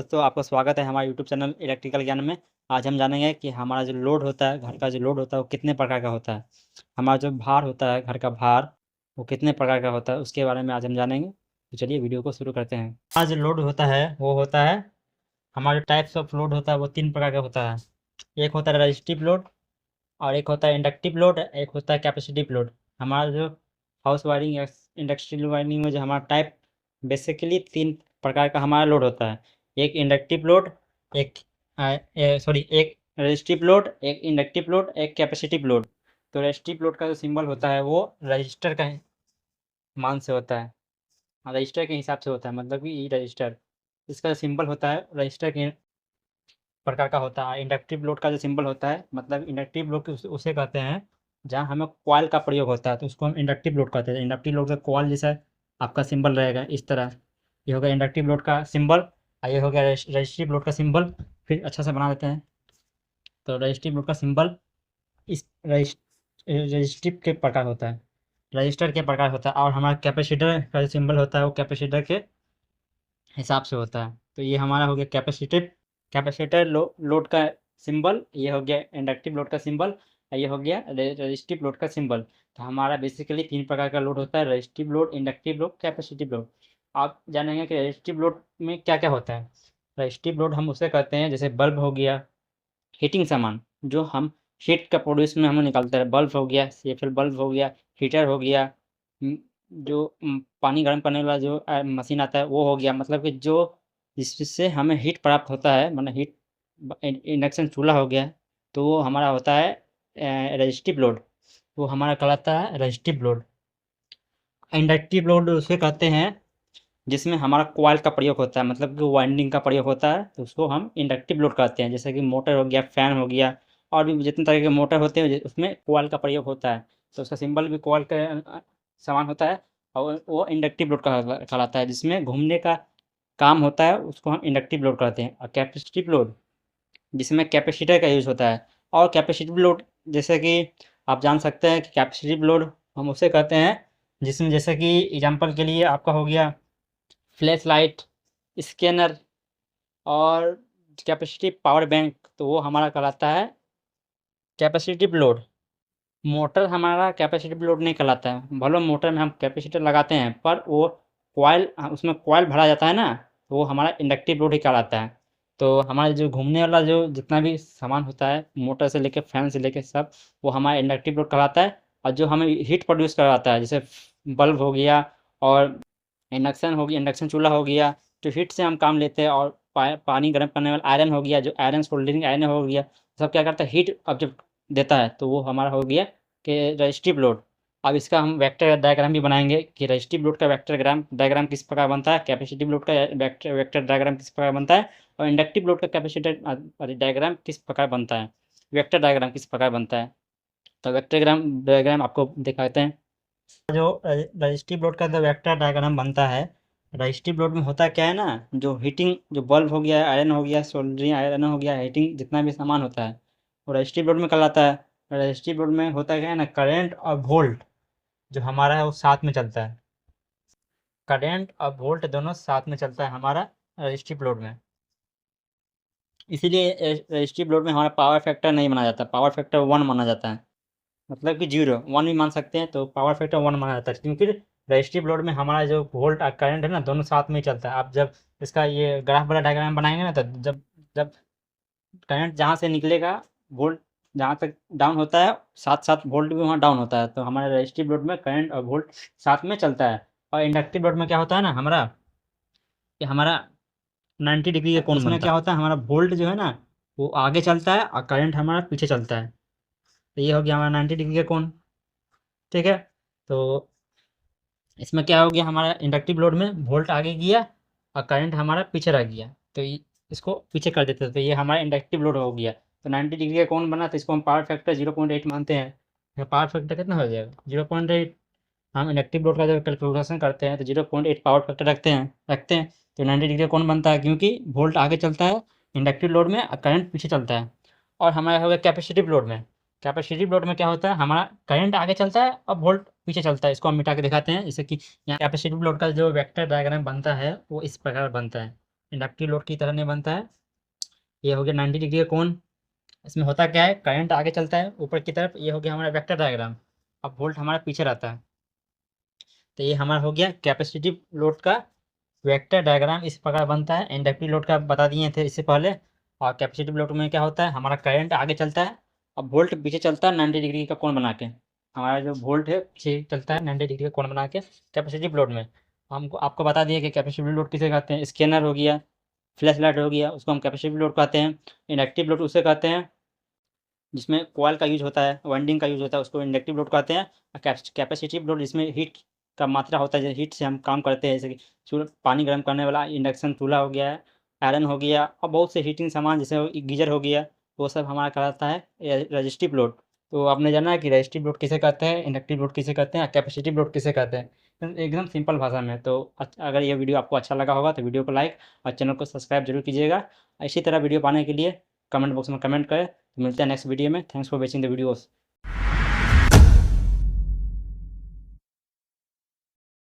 दोस्तों आपका स्वागत है हमारे यूट्यूब चैनल इलेक्ट्रिकल ज्ञान में। आज हम जानेंगे कि हमारा जो लोड होता है, घर का जो लोड होता है वो कितने प्रकार का होता है। हमारा जो भार होता है, घर का भार, वो कितने प्रकार का होता है, उसके बारे में आज हम जानेंगे। तो चलिए वीडियो को शुरू करते हैं। हमारा जो लोड होता है वो होता है, हमारा जो टाइप्स ऑफ लोड होता है वो 3 प्रकार का होता है। एक होता है रेजिस्टिव लोड, और एक होता है इंडक्टिव लोड, एक होता है कैपेसिटिव लोड। हमारा जो हाउस वायरिंग या इंडस्ट्रियल वायरिंग में जो हमारा टाइप बेसिकली 3 प्रकार का हमारा लोड होता है। एक इंडक्टिव लोड, एक एक रेजिस्टिव लोड, एक इंडक्टिव लोड, एक कैपेसिटिव लोड। तो रेजिस्टिव लोड का जो सिंबल होता है वो रजिस्टर का मान से होता है, रजिस्टर के हिसाब से होता है, मतलब कि ई रजिस्टर। इसका सिंबल होता है रजिस्टर के प्रकार का होता है। इंडक्टिव लोड का जो सिंबल होता है, मतलब इंडक्टिव लोड उसे कहते हैं जहाँ हमें कॉइल का प्रयोग होता है, तो उसको हम इंडक्टिव लोड कहते हैं। इंडक्टिव लोड का कॉइल जैसा आपका सिंबल रहेगा इस तरह। ये हो गया इंडक्टिव लोड का सिंबल, और ये हो गया रजिस्टिव लोड का सिंबल। फिर अच्छा से बना देते हैं। तो रजिस्टिव लोड का सिंबल इस रजिस्टिव के प्रकार होता है, रजिस्टर के प्रकार होता है। और हमारा कैपेसिटर का जो सिंबल होता है वो कैपेसिटर के हिसाब से होता है। तो ये हमारा हो गया कैपेसिटर लोड का सिंबल, ये हो गया इंडक्टिव लोड का सिंबल, और ये हो गया रजिस्टिव लोड का सिंबल। तो हमारा बेसिकली 3 प्रकार का लोड होता है, resistive load, inductive load, capacitive load. आप जानेंगे कि रजिस्टिव लोड में क्या क्या होता है। रजिस्टिव लोड हम उसे कहते हैं जैसे बल्ब हो गया, हीटिंग सामान जो हम हीट का प्रोड्यूस में हम निकालते हैं, बल्ब हो गया, सीएफएल बल्ब हो गया, हीटर हो गया, जो पानी गर्म करने वाला जो मशीन आता है वो हो गया। मतलब कि जो जिससे हमें हीट प्राप्त होता है, मतलब हीट इंडक्शन चूल्हा हो गया, तो वो हमारा होता है रजिस्टिव लोड। वो हमारा कहलाता है रजिस्टिव लोड। इंडक्टिव लोड उसे कहते हैं जिसमें हमारा कॉइल का प्रयोग होता है, मतलब कि वाइंडिंग का प्रयोग होता है, तो उसको हम इंडक्टिव लोड कहते हैं। जैसे कि मोटर हो गया, फैन हो गया, और भी जितने तरह के मोटर होते हैं उसमें कॉइल का प्रयोग होता है, तो उसका सिंबल भी कॉइल के समान होता है। और वो इंडक्टिव लोड कहलाता है, जिसमें घूमने का काम होता है, उसको हम इंडक्टिव लोड कहते हैं। और कैपेसिटिव लोड जिसमें कैपेसिटर का यूज़ होता है। और कैपेसिटिव लोड जैसे कि आप जान सकते हैं कि कैपेसिटिव लोड हम उसे कहते हैं जिसमें, जैसे कि एग्जांपल के लिए आपका हो गया फ्लैश लाइट, स्कैनर, और कैपेसिटिव पावर बैंक, तो वो हमारा कहलाता है कैपेसिटिव लोड। मोटर हमारा कैपेसिटिव लोड नहीं कहलाता है, भले मोटर में हम कैपेसिटर लगाते हैं, पर वो कॉइल, उसमें कॉइल भरा जाता है ना, तो वो हमारा इंडक्टिव लोड ही कहलाता है। तो हमारे जो घूमने वाला जो जितना भी सामान होता है, मोटर से लेकर फैन से लेकर सब, वो हमारा इंडक्टिव लोड कहलाता है। और जो हमें हीट प्रोड्यूस करवाता है, जैसे बल्ब हो गया, और इंडक्शन हो गया, इंडक्शन चूल्हा हो गया, तो हीट से हम काम लेते हैं। और पानी गर्म करने वाला आयरन हो गया, जो आयरन सोल्डरिंग आयरन हो गया, सब क्या करता है, हीट ऑब्जेक्ट देता है, तो वो हमारा हो गया कि रजिस्टिव लोड। अब इसका हम वेक्टर डायग्राम भी बनाएंगे कि रजिस्टिव लोड का वेक्टर डायग्राम किस प्रकार बनता है, कैपेसिटिव लोड का वेक्टर डायग्राम किस प्रकार बनता है, और इंडक्टिव लोड का कैपेसिटर डायग्राम किस प्रकार बनता है, वेक्टर डायग्राम किस प्रकार बनता है। तो वेक्टर डायग्राम आपको दिखाते हैं। जो रजिस्टिव लोड का जो वेक्टर डायग्राम बनता है, रजिस्टिव लोड में होता क्या है ना, जो हीटिंग, जो बल्ब हो गया, आयरन हो गया, सोल्डरिंग आयरन हो गया, हीटिंग जितना भी सामान होता है वो रजिस्टिव लोड में कहलाता है। रजिस्टिव लोड में होता क्या है ना, करंट और वोल्ट जो हमारा है वो साथ में चलता है। करंट और वोल्ट दोनों साथ में चलता है हमारा रजिस्टिव लोड में। इसीलिए रजिस्टिव लोड में हमारा पावर फैक्टर नहीं माना जाता, पावर फैक्टर 1 माना जाता है, मतलब कि 0 1 भी मान सकते हैं, तो पावर फैक्टर 1 माना जाता है। क्योंकि रजिस्टिव लोड में हमारा जो वोल्ट और करंट है ना, दोनों साथ में ही चलता है। आप जब इसका ये ग्राफ वाला डायग्राम बनाएंगे ना, तो जब जब करंट जहाँ से निकलेगा, वोल्ट जहाँ तक डाउन होता है, साथ साथ वोल्ट भी वहाँ डाउन होता है। तो हमारे रजिस्टिव लोड में करंट और वोल्ट साथ में चलता है। और इंडक्टिव लोड में क्या होता है ना हमारा, कि हमारा 90 डिग्री का कोण बनता है। इसमें क्या होता है, हमारा वोल्ट जो है ना वो आगे चलता है और करंट हमारा पीछे चलता है। तो ये हो गया हमारा 90 डिग्री का कोण, ठीक है। तो इसमें क्या हो गया, हमारा इंडक्टिव लोड में वोल्ट आगे गया और करंट हमारा पीछे रह गया, तो इसको पीछे कर देते थे, तो ये हमारा इंडक्टिव लोड हो गया। तो 90 डिग्री का कौन बना, तो इसको हम पावर फैक्टर 0.8 मानते हैं। तो पावर फैक्टर कितना हो जाएगा, 0.8। हम इंडक्टिव लोड का जब कैलकुलेशन करते हैं तो 0.8 पावर फैक्टर रखते हैं। तो 90 डिग्री का कौन बनता है, क्योंकि वोल्ट आगे चलता है इंडक्टिव लोड में और करंट पीछे चलता है। और हमारा हो गया कैपेसिटिव लोड में, कैपेसिटिव लोड में क्या होता है, हमारा करंट आगे चलता है और वोल्ट पीछे चलता है। इसको हम मिटा के दिखाते हैं, जैसे कि यहाँ कैपेसिटिव लोड का जो वेक्टर डायग्राम बनता है वो इस प्रकार बनता है। इंडक्टिव लोड की तरह नहीं बनता है। ये हो गया 90 डिग्री का कोण। इसमें होता क्या है, करंट आगे चलता है ऊपर की तरफ, ये हो गया हमारा वेक्टर डायग्राम। अब वोल्ट हमारा पीछे रहता है। तो ये हमारा हो गया कैपेसिटिव लोड का वेक्टर डायग्राम, इस प्रकार बनता है। इंडक्टिव लोड का बता दिए थे इससे पहले। और कैपेसिटिव लोड में क्या होता है, हमारा करंट आगे चलता है और वोल्ट पीछे चलता है 90 डिग्री का कोण बना के। हमारा जो वोल्ट है पीछे चलता है 90 डिग्री का कोण बना के कैपेसिटिव लोड में। हमको आपको बता दिया कि कैपेसिटिव लोड किसे कहते हैं। स्कैनर हो गया, फ्लैश लाइट हो गया, उसको हम कैपेसिटिव लोड कहते हैं। इंडक्टिव लोड उसे कहते हैं जिसमें कॉइल का यूज होता है, वाइंडिंग का यूज होता है, उसको इंडक्टिव लोड कहते हैं। और कैपेसिटिव लोड जिसमें हीट का मात्रा होता है, जैसे हीट से हम काम करते हैं, जैसे कि पानी गर्म करने वाला इंडक्शन चूल्हा हो गया, आयरन हो गया, और बहुत से हीटिंग सामान जैसे गीजर हो गया, वो सब हमारा कहलाता है रजिस्टिव लोड। तो आपने जाना है कि रजिस्टिव लोड किसे कहते हैं, इंडक्टिव लोड किसे कहते हैं, कैपेसिटिव लोड किसे कहते हैं, एकदम सिंपल भाषा में। तो अगर ये वीडियो आपको अच्छा लगा होगा तो वीडियो को लाइक और चैनल को सब्सक्राइब जरूर कीजिएगा। इसी तरह वीडियो पाने के लिए कमेंट बॉक्स में कमेंट करें। मिलते हैं नेक्स्ट वीडियो में। Thanks for watching the videos.